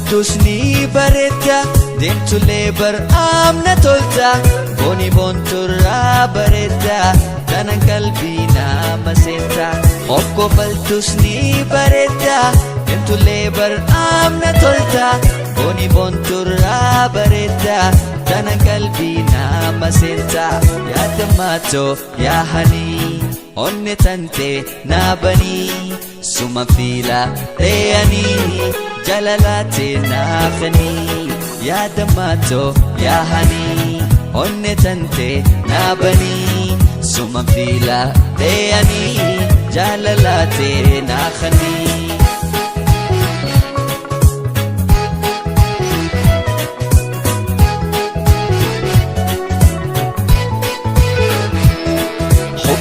faltus ni bareedda deemtullee bar'aamna tolta booni boonturraa bareedda kanan qalbii nama seenta okko faltus ni bareedda deemtullee bar'aamna tolta booni boonturraa bareedda kanan qalbii nama seenta yaadammaatoo yaahanii onne tante naabanii suma fiila reeyanii jalalaate naafanii yaadammaatoo yaahanii onne tante naabanii suma fiila reeyanii jalalaate naafanii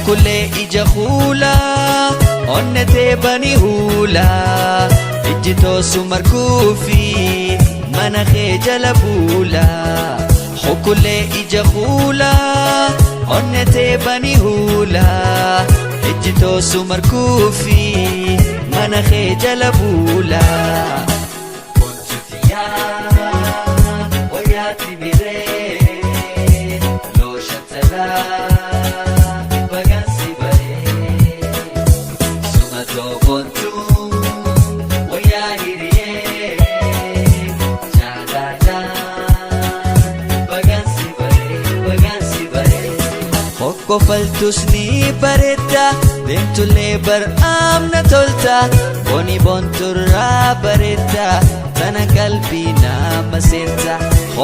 Kule ija hula onne te bani hula ijito sumarkufi mana khejala bula Kule ija hula onne te bani hula ijito sumarkufi mana khejala bula Pontifiya oyati bire lo shatala faltus ni bareedda deemtullee bar'aamna tolta booni boonturraa bareedda tana qalbii nama seenta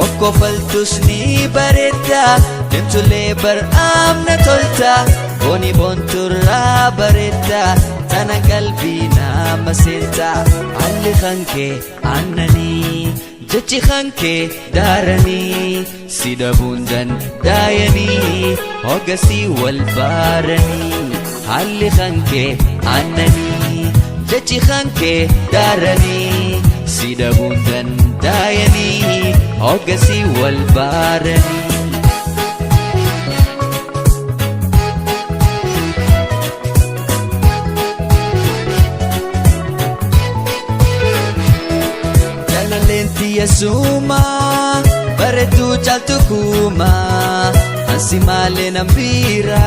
okko faltus ni bareedda deemtullee bar'aamna tolta booni boonturraa bareedda tana qalbii nama seenta alli kankee annanii jechi kankee daaranii si dhabuundan daayanii hogasii wal baaranii halli kankee annanii jechi kankee daaranii si dhabuundan daayanii hogasii wal baaranii Yasuma bareedu caaltu kuma ansi malee nambira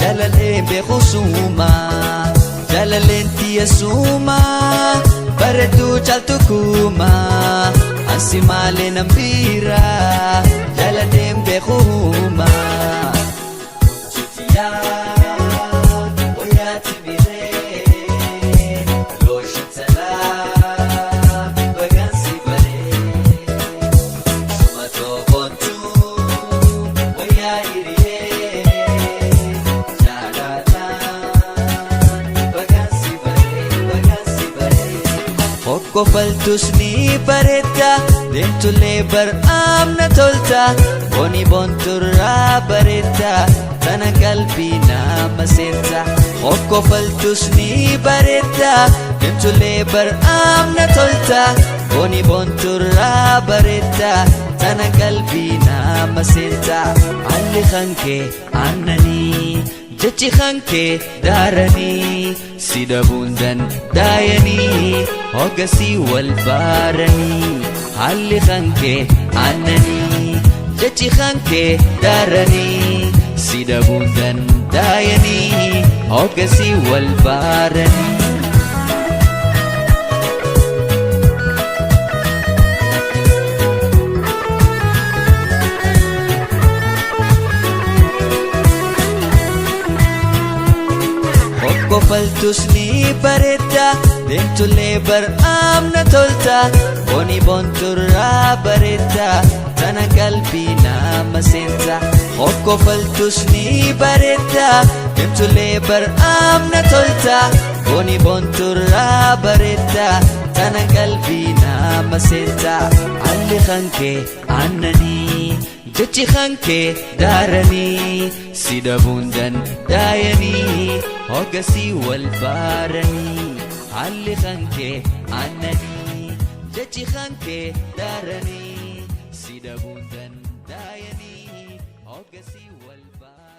jalaleen beekusuma jalaleen tiyasuma bareedu caaltu kuma ansi malee nambira jalaleen beekuma faltus ni bareedda deemtullee bar'aamna tolta booni boonturraa bareedda tana qalbii nama seenta okko faltus ni bareedda deemtullee bar'aamna tolta booni boonturraa bareedda tana qalbii nama seenta alli kankee annanii jechi kankee daaranii si dhabuundan daayanii hogasii wal baaranii halli kankee annanii jechi kankee daaranii si dhabuundan daayanii hogasii wal baaranii faltus ni bareedda deemtullee bar'aamna tolta booni boonturraa bareedda tana qalbii nama seenta okko faltus ni bareedda deemtullee bar'aamna tolta booni boonturraa bareedda tana qalbii nama seenta alli kankee annanii jechi kankee daaranii si dhabuundan daayanii hogasii wal baaranii halli kankee annanii jechi kankee daaranii si dhabuundan daayanii hogasii wal baaranii